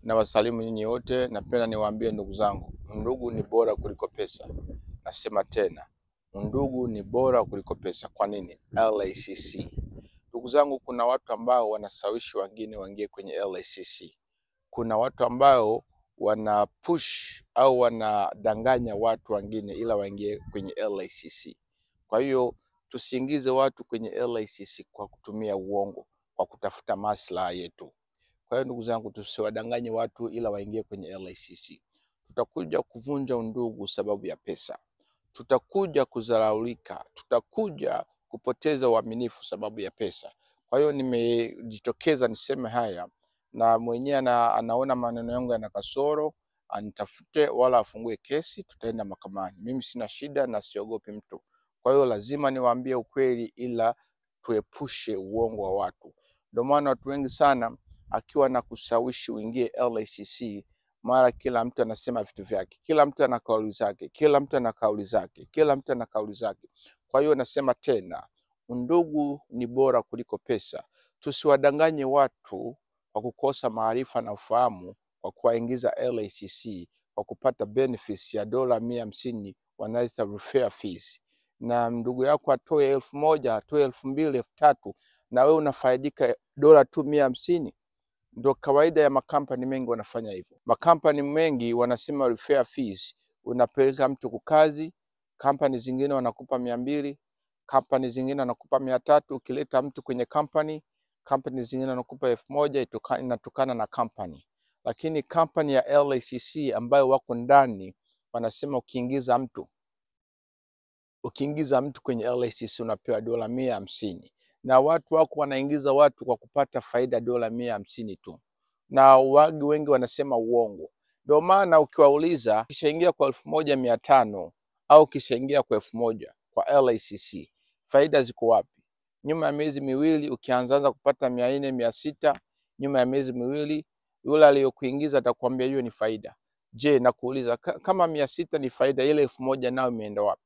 Na wasalimu nyinyi wote. Napenda niwaambie ndugu zangu, ndugu ni bora kuliko pesa. Nasema tena, ndugu ni bora kuliko pesa. Kwa nini? LACC. Ndugu zangu, kuna watu ambao wanasawishi wengine waingie kwenye LACC. Kuna watu ambao wana push au wanadanganya watu wengine ila waingie kwenye LACC. Kwa hiyo tusiingize watu kwenye LACC kwa kutumia uongo, kwa kutafuta maslahi yetu. Kwa hiyo ndugu zangu, tusiwadanganye watu ila waingie kwenye LACC. Tutakuja kuvunja undugu sababu ya pesa. Tutakuja kudharaulika, tutakuja kupoteza uaminifu sababu ya pesa. Kwa hiyo nimejitokeza niseme haya, na mwenyewe anaona maneno yangu yana kasoro, anitafute wala afungue kesi, tutaenda mahakamani. Mimi sina shida na siogopi mtu. Kwa hiyo lazima niwaambie ukweli ila tuepushe uongo wa watu. Ndio maana watu wengi sana akiwa na kushawishi uingie LACC, mara kila mtu anasema vitu vyake, kila mtu ana kauli zake, kila mtu ana kauli zake, kila mtu ana kauli zake. Kwa hiyo nasema tena, undugu ni bora kuliko pesa. Tusiwadanganye watu kwa kukosa maarifa na ufahamu kwa kuwaingiza LACC kwa kupata benefits ya $150 wanaita referral fees. Na ndugu yako atoe 1,000, atoe 2,000, 3,000 na wewe unafaidika $150. Ndio kawaida ya makampani mengi wanafanya hivyo. Makampani mengi wanasema referral fees, unapeleka mtu kukazi, kampani zingine wanakupa 200, kampani zingine wanakupa 300. Ukileta mtu kwenye kampani zingine wanakupa 1,000, inatokana na kampani. Lakini kampani ya LACC ambayo wako ndani wanasema ukiingiza mtu kwenye LACC unapewa $150. Na watu wako wanaingiza watu kwa kupata faida $150 tu. Na wagi wengi wanasema uongo. Ndio maana ukiwauliza kishaingia kwa 1,500 au kishaingia kwa 1,000 kwa LACC, faida ziko wapi? Nyuma ya miezi miwili ukianza kupata 400, 600, nyuma ya miezi miwili yule aliyokuingiza atakwambia hiyo ni faida. Je, nakuuliza kama 600 ni faida, ile 1,000 nao imeenda wapi?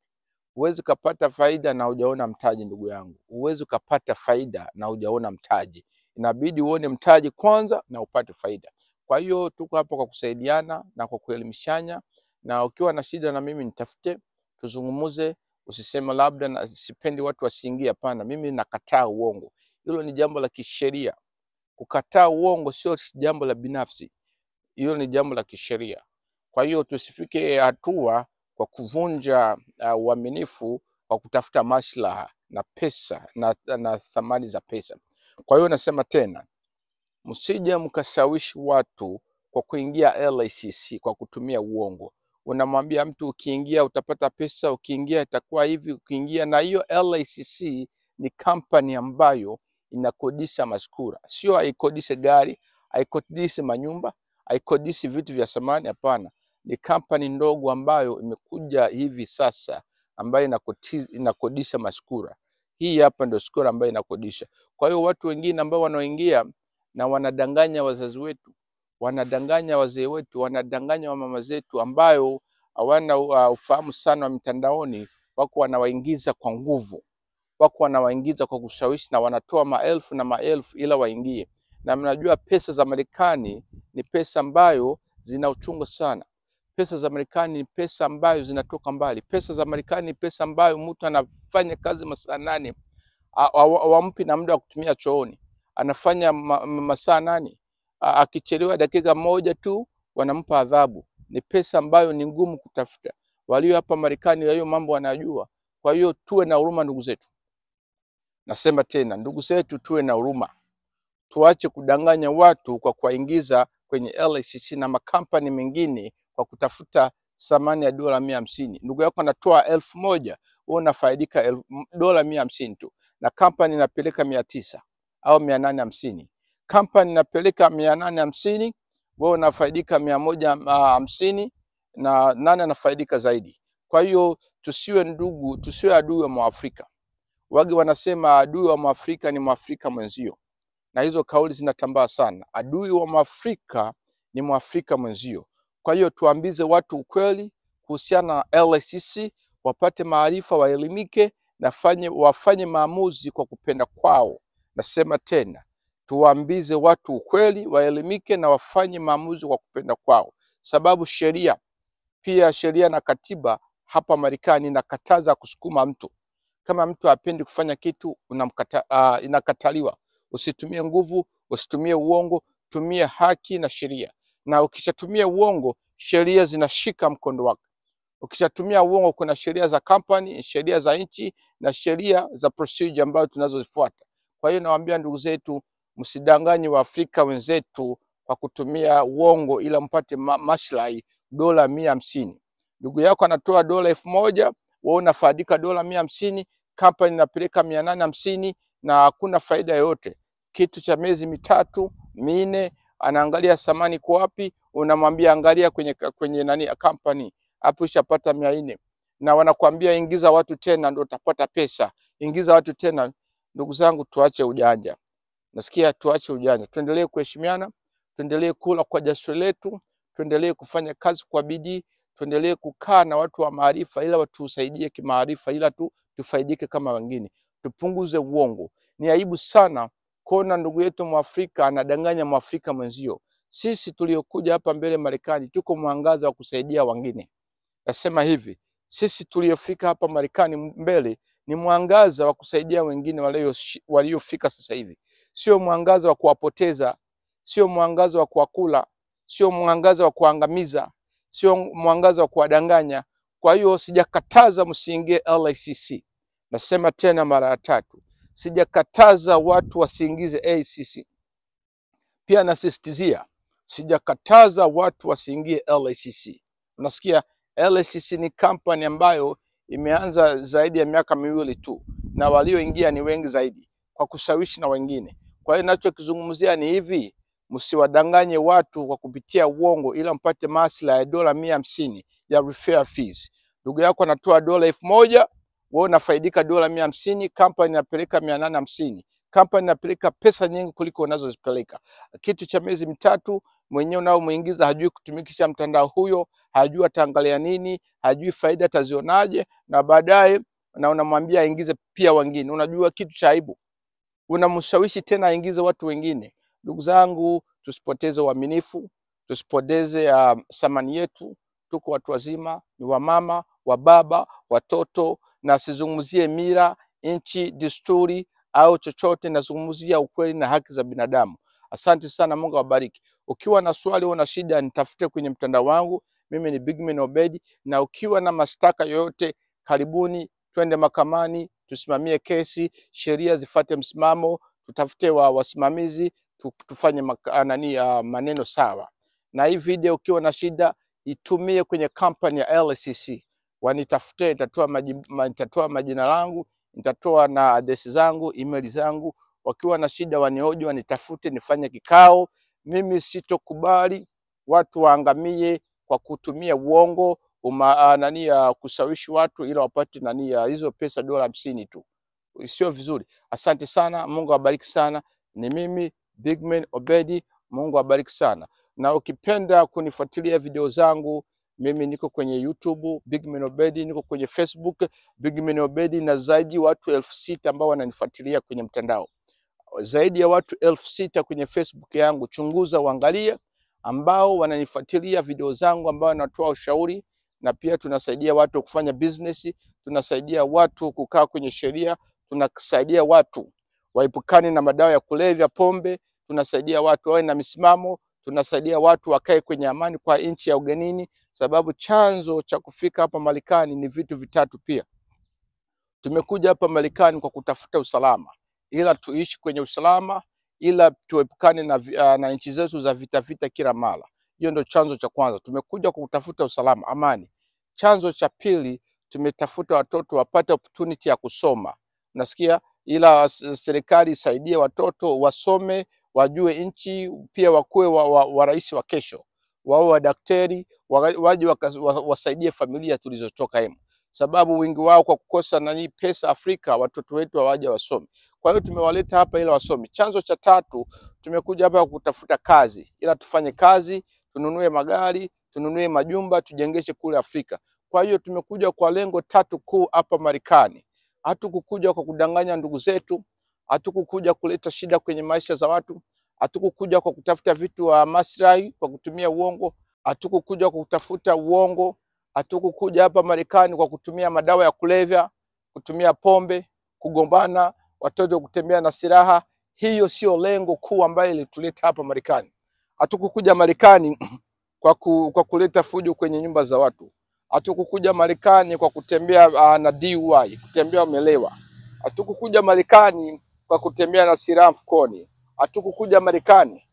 Huwezi kupata faida na hujaona mtaji ndugu yangu. Huwezi kupata faida na hujaona mtaji. Inabidi uone mtaji kwanza na upate faida. Kwa hiyo tuko hapa kwa kusaidiana na kwa kuelimishana, na ukiwa na shida na mimi nitafute, tuzungumuze. Usiseme labda na sipendi watu wasiingie. Hapana, mimi nakataa uongo. Hilo ni jambo la kisheria. Kukataa uongo sio jambo la binafsi. Hilo ni jambo la kisheria. Kwa hiyo tusifike hatua kwa kuvunja uaminifu kwa kutafuta maslaha na pesa na thamani za pesa. Kwa hiyo nasema tena, msije mkashawishi watu kwa kuingia LACC kwa kutumia uongo. Unamwambia mtu ukiingia utapata pesa, ukiingia itakuwa hivi, ukiingia. Na hiyo LACC ni kampani ambayo inakodisha maskura. Sio haikodishe gari, haikodishe manyumba, haikodishe vitu vya samani. Hapana, ni kampani ndogo ambayo imekuja hivi sasa ambayo inakodisha maskura. Hii hapa ndio skura ambayo inakodisha. Kwa hiyo watu wengine ambao wanaoingia na wanadanganya wazazi wetu, wanadanganya wazee wetu, wanadanganya wamama zetu ambayo hawana ufahamu sana wa mitandaoni, wako wanawaingiza kwa nguvu, wako wanawaingiza kwa kushawishi, na wanatoa maelfu na maelfu ila waingie. Na mnajua pesa za Marekani ni pesa ambayo zina uchungu sana. Pesa za Marekani ni pesa ambayo zinatoka mbali. Pesa za Marekani ni pesa ambayo mtu anafanya kazi masaa 8, hawampi na muda wa kutumia chooni. Anafanya masaa 8, akichelewa dakika moja tu wanampa adhabu. Ni pesa ambayo ni ngumu kutafuta. Walio hapa Marekani hiyo mambo wanajua. Kwa hiyo tuwe na huruma ndugu zetu. Nasema tena, ndugu zetu, tuwe na huruma. Tuache kudanganya watu kwa kuwaingiza kwenye LACC na makampani mengine kwa kutafuta thamani ya $150. Ndugu yako anatoa 1,000, wewe unafaidika $150 tu. Na kampani inapeleka 900 au 850. Kampani inapeleka 850, wewe unafaidika 150 na nani anafaidika zaidi? Kwa hiyo tusiwe ndugu, tusiwe adui wa Mwafrika. Wagi wanasema adui wa Mwafrika ni Mwafrika mwenzio. Na hizo kauli zinatambaa sana. Adui wa Mwafrika ni Mwafrika mwenzio. Kwa hiyo tuambize watu ukweli kuhusiana na LACC, wapate maarifa, waelimike na wafanye maamuzi kwa kupenda kwao. Nasema tena, tuwaambize watu ukweli, waelimike na wafanye maamuzi kwa kupenda kwao, sababu sheria na katiba hapa Marekani inakataza kusukuma mtu. Kama mtu hapendi kufanya kitu inakataliwa. Usitumie nguvu, usitumie uongo, tumia haki na sheria. Na ukishatumia uongo, sheria zinashika mkondo wako. Ukishatumia uongo, kuna sheria za company, sheria za nchi na sheria za procedure ambazo tunazozifuata. Kwa hiyo nawaambia ndugu zetu, msidanganye Waafrika wenzetu kwa kutumia uongo ila mpate maslahi dola 150. Ndugu yako anatoa dola 1000, wewe unafaidika dola 150, company inapeleka 850 na hakuna faida yoyote. Kitu cha miezi 3, 4, anaangalia thamani kwa wapi, unamwambia angalia kwenye nani company, hapo ushapata 400. Na wanakuambia ingiza watu tena ndio utapata pesa. Ingiza watu tena. Ndugu zangu, tuache ujanja. Nasikia tuache ujanja. Tuendelee kuheshimiana, tuendelee kula kwa jasho letu, tuendelee kufanya kazi kwa bidii, tuendelee kukaa na watu wa maarifa ila watu usaidie kimaarifa ila tufaidike kama wengine. Tupunguze uongo. Ni aibu sana kuona ndugu yetu Mwafrika anadanganya Mwafrika mwenzio. Sisi tuliokuja hapa mbele Marekani tuko mwangaza wa kusaidia wengine. Nasema hivi, sisi tuliofika hapa Marekani mbele ni mwangaza wa kusaidia wengine waliofika sasa hivi. Sio mwangaza wa kuwapoteza, sio mwangaza wa kuwakula, sio mwangaza wa kuangamiza, sio mwangaza wa kuwadanganya. Kwa hiyo sijakataza msiingie LICC. Nasema tena mara ya 3. Sijakataza watu wasiingize ACC. Pia nasisitizia, sijakataza watu wasiingie LICC. Unasikia, LICC ni company ambayo imeanza zaidi ya miaka 2 tu na walioingia ni wengi zaidi kwa kushawishi na wengine. Kwa hiyo ninachokizungumzia ni hivi, msiwadanganye watu kwa kupitia uongo ila mpate maslahi ya dola 150 ya referral fees. Ndugu yako anatoa dola 1000, wewe unafaidika dola 150, company inapeleka 850. Company inapeleka pesa nyingi kuliko unazozipeleka. Kitu cha miezi 3, mwenyewe nao muingiza hajui kutumikisha mtandao huyo, hajui ataangalia nini, hajui faida atazionaje, na baadaye na unamwambia aingize pia wengine. Unajua kitu cha aibu. Unamshawishi tena aingize watu wengine. Ndugu zangu, tusipoteze uaminifu, tusipoteze thamani yetu. Tuko watu wazima, ni wamama, wababa, watoto, na sizungumzie mila, nchi, desturi au chochote, nazungumzia ukweli na haki za binadamu. Asante sana, Mungu awabariki. Ukiwa na swali au na shida, nitafute kwenye mtandao wangu. Mimi ni Bigman Obedi, na ukiwa na mashtaka yoyote, karibuni twende mahakamani, tusimamie kesi, sheria zifuate msimamo, tutafute wasimamizi, tufanye maneno sawa. Na hii video ukiwa na shida, itumie kwenye company ya LICC. Wanitafute, nitatoa majina langu, nitatoa na address zangu, email zangu. Wakiwa na shida wanihoji, wanitafute, nifanye kikao. Mimi sitokubali watu waangamie kwa kutumia uongo, kushawishi watu ila wapate hizo pesa dola 50 tu. Sio vizuri. Asante sana, Mungu awabariki sana. Ni mimi Bigman Obedi, Mungu awabariki sana. Na ukipenda kunifuatilia video zangu, mimi niko kwenye YouTube Bigman Obedi, niko kwenye Facebook Bigman Obedi, na zaidi watu 6000 ambao wananifuatilia kwenye mtandao. Zaidi ya watu 6000 kwenye Facebook yangu. Chunguza uangalie ambao wananifuatilia video zangu, ambao natoa ushauri, na pia tunasaidia watu kufanya business, tunasaidia watu kukaa kwenye sheria, tunasaidia watu waepukane na madawa ya kulevya, pombe, tunasaidia watu wawe na misimamo, tunasaidia watu wakae kwenye amani kwa nchi ya ugenini, sababu chanzo cha kufika hapa Marekani ni vitu vitatu pia. Tumekuja hapa Marekani kwa kutafuta usalama, ila tuishi kwenye usalama, ila tuepukane na nchi zetu za vita kila mara. Hiyo ndio chanzo cha kwanza. Tumekuja kwa kutafuta usalama, amani. Chanzo cha pili, tumetafuta watoto wapate opportunity ya kusoma. Unasikia? Ila serikali isaidie watoto wasome, wajue nchi, pia wakuwe wa rais wa kesho. Wao wa daktari, waje wasaidie familia tulizotoka hemu. Sababu wengi wao kwa kukosa pesa Afrika, watoto wetu hawaje wasome. Kwa hiyo tumewaleta hapa ila wasome. Chanzo cha tatu, tumekuja hapa kutafuta kazi. Ila tufanye kazi, tununue magari, tununue majumba, tujengeshe kule Afrika. Kwa hiyo tumekuja kwa lengo 3 kuu hapa Marekani. Hatukukuja kwa kudanganya ndugu zetu, hatukukuja kuleta shida kwenye maisha za watu, hatukukuja kwa kutafuta vitu wa maslahi kwa kutumia uongo, hatukukuja kwa kutafuta uongo, hatukukuja hapa Marekani kwa kutumia madawa ya kulevya, kutumia pombe, kugombana, watoto kutembea na silaha. Hiyo sio lengo kuu ambayo ilituleta hapa Marekani. Hatukukuja Marekani kwa kuleta fujo kwenye nyumba za watu. Hatukukuja Marekani kwa kutembea na DUI, kutembea umelewa. Hatukukuja Marekani kwa kutembea na silaha mfukoni. Hatukukuja Marekani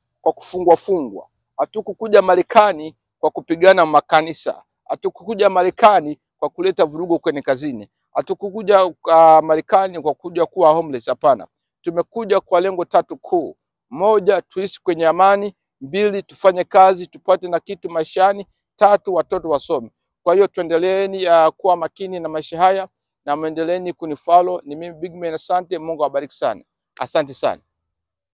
kwa fungwa. Hatukukuja Marekani kwa kupigana makanisa. Hatukukuja Marekani kwa kuleta vurugu kwenye kazini. Hatukukuja Marekani kwa kuja kuwa homeless, hapana. Tumekuja kwa lengo tatu kuu. Moja, tuishi kwenye amani. Mbili, tufanye kazi tupate na kitu maishani. Tatu, watoto wasome. Kwa hiyo tuendeleeni kuwa makini na maisha haya na muendeleeni kunifollow. Ni mimi Big Man, asante. Mungu awabariki sana. Asante sana.